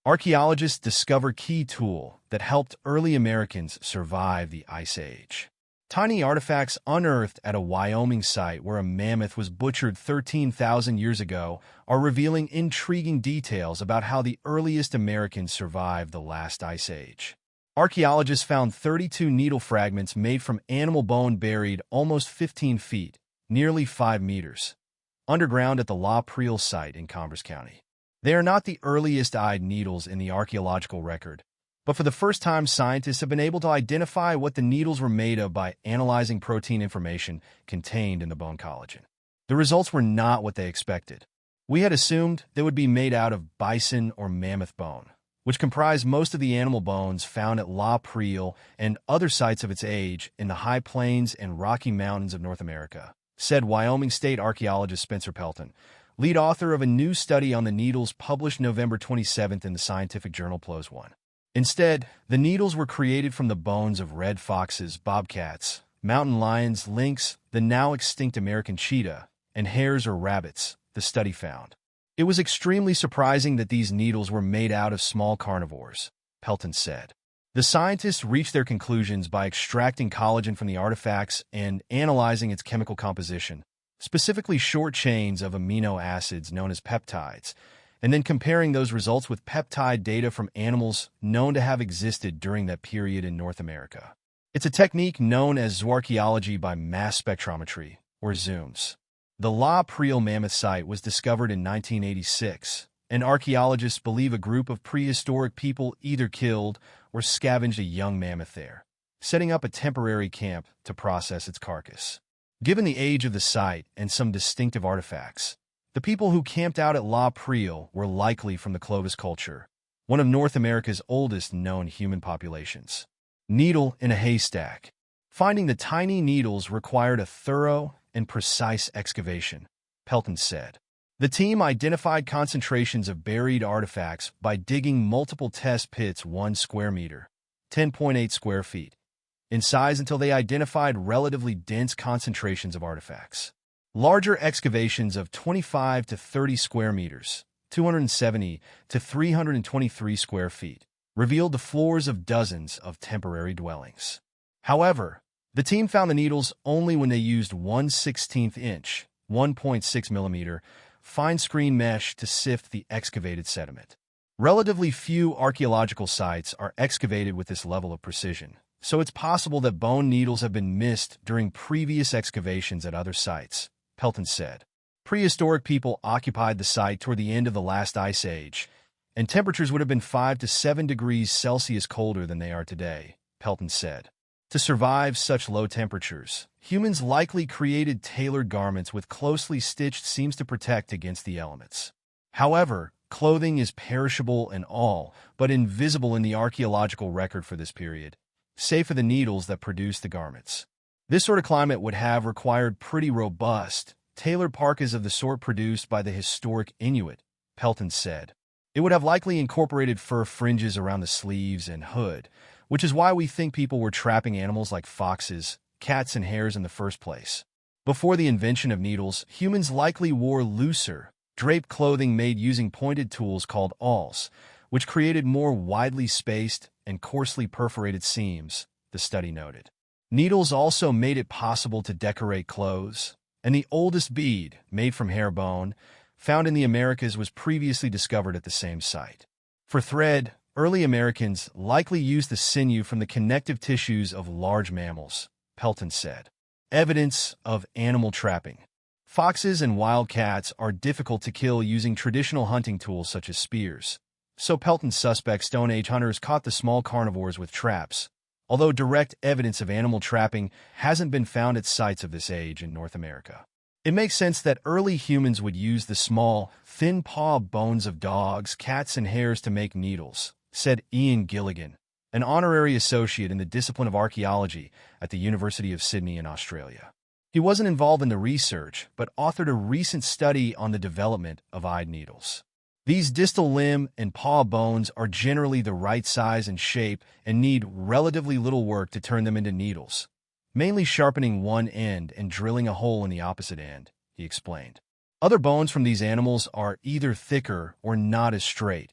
Archaeologists discover key tool that helped early Americans survive the Ice Age. Tiny artifacts unearthed at a Wyoming site where a mammoth was butchered 13,000 years ago are revealing intriguing details about how the earliest Americans survived the last Ice Age. Archaeologists found 32 needle fragments made from animal bone buried almost 15 feet, nearly 5 meters, underground at the La Preel site in Converse County. They are not the earliest eyed needles in the archaeological record, but for the first time scientists have been able to identify what the needles were made of by analyzing protein information contained in the bone collagen. The results were not what they expected. We had assumed they would be made out of bison or mammoth bone, which comprised most of the animal bones found at La Preel and other sites of its age in the high plains and Rocky Mountains of North America, said Wyoming State archaeologist Spencer Pelton, lead author of a new study on the needles published November 27th in the scientific journal PLOS One. Instead, the needles were created from the bones of red foxes, bobcats, mountain lions, lynx, the now extinct American cheetah, and hares or rabbits, the study found. It was extremely surprising that these needles were made out of small carnivores, Pelton said. The scientists reached their conclusions by extracting collagen from the artifacts and analyzing its chemical composition, specifically short chains of amino acids known as peptides, and then comparing those results with peptide data from animals known to have existed during that period in North America. It's a technique known as zooarchaeology by mass spectrometry, or zooms. The La Preel mammoth site was discovered in 1986, and archaeologists believe a group of prehistoric people either killed or scavenged a young mammoth there, setting up a temporary camp to process its carcass. Given the age of the site and some distinctive artifacts, the people who camped out at La Preel were likely from the Clovis culture, one of North America's oldest known human populations. Needle in a haystack. Finding the tiny needles required a thorough and precise excavation, Pelton said. The team identified concentrations of buried artifacts by digging multiple test pits 1 square meter, 10.8 square feet, in size until they identified relatively dense concentrations of artifacts. Larger excavations of 25 to 30 square meters, 270 to 323 square feet, revealed the floors of dozens of temporary dwellings. However, the team found the needles only when they used 1/16 inch, 1.6 millimeter, fine screen mesh to sift the excavated sediment. Relatively few archaeological sites are excavated with this level of precision, so it's possible that bone needles have been missed during previous excavations at other sites, Pelton said. Prehistoric people occupied the site toward the end of the last ice age, and temperatures would have been 5 to 7 degrees Celsius colder than they are today, Pelton said. To survive such low temperatures, humans likely created tailored garments with closely stitched seams to protect against the elements. However, clothing is perishable and all but invisible in the archaeological record for this period, save for the needles that produce the garments. This sort of climate would have required pretty robust, tailored parkas of the sort produced by the historic Inuit, Pelton said. It would have likely incorporated fur fringes around the sleeves and hood, which is why we think people were trapping animals like foxes, cats, and hares in the first place. Before the invention of needles, humans likely wore looser, draped clothing made using pointed tools called awls, which created more widely spaced and coarsely perforated seams, the study noted. Needles also made it possible to decorate clothes, and the oldest bead, made from hare bone, found in the Americas was previously discovered at the same site. For thread, early Americans likely used the sinew from the connective tissues of large mammals, Pelton said. Evidence of animal trapping. Foxes and wild cats are difficult to kill using traditional hunting tools such as spears, so Pelton suspects Stone Age hunters caught the small carnivores with traps, although direct evidence of animal trapping hasn't been found at sites of this age in North America. It makes sense that early humans would use the small, thin paw bones of dogs, cats, and hares to make needles, said Ian Gilligan, an honorary associate in the discipline of archaeology at the University of Sydney in Australia. He wasn't involved in the research, but authored a recent study on the development of eyed needles. These distal limb and paw bones are generally the right size and shape and need relatively little work to turn them into needles, mainly sharpening one end and drilling a hole in the opposite end, he explained. Other bones from these animals are either thicker or not as straight,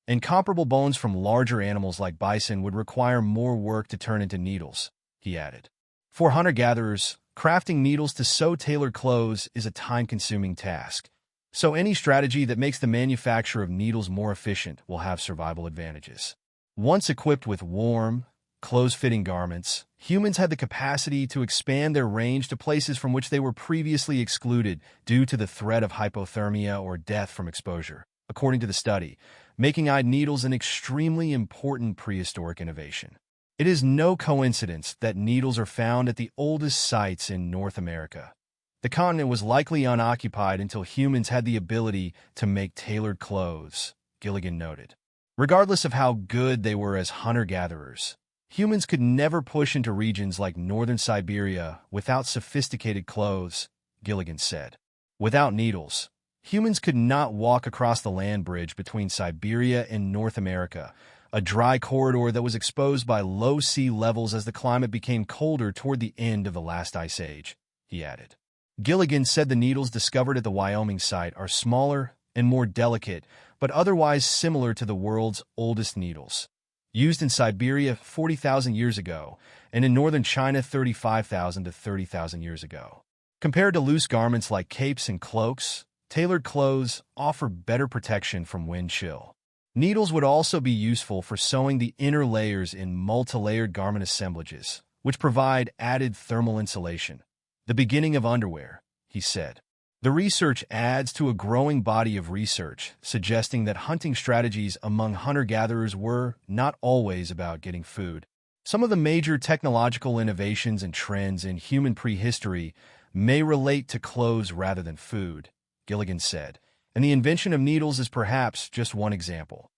And comparable bones from larger animals like bison would require more work to turn into needles, he added. For hunter-gatherers, crafting needles to sew tailored clothes is a time-consuming task. So any strategy that makes the manufacture of needles more efficient will have survival advantages. Once equipped with warm, close-fitting garments, humans had the capacity to expand their range to places from which they were previously excluded due to the threat of hypothermia or death from exposure. According to the study, making eyed needles an extremely important prehistoric innovation. It is no coincidence that needles are found at the oldest sites in North America. The continent was likely unoccupied until humans had the ability to make tailored clothes, Gilligan noted. Regardless of how good they were as hunter-gatherers, humans could never push into regions like northern Siberia without sophisticated clothes, Gilligan said. Without needles, humans could not walk across the land bridge between Siberia and North America, a dry corridor that was exposed by low sea levels as the climate became colder toward the end of the last ice age, he added. Gilligan said the needles discovered at the Wyoming site are smaller and more delicate, but otherwise similar to the world's oldest needles. Used in Siberia 40,000 years ago, and in northern China 35,000 to 30,000 years ago. Compared to loose garments like capes and cloaks, tailored clothes offer better protection from wind chill. Needles would also be useful for sewing the inner layers in multi-layered garment assemblages, which provide added thermal insulation. The beginning of underwear, he said. The research adds to a growing body of research suggesting that hunting strategies among hunter-gatherers were not always about getting food. Some of the major technological innovations and trends in human prehistory may relate to clothes rather than food, Gilligan said, and the invention of needles is perhaps just one example.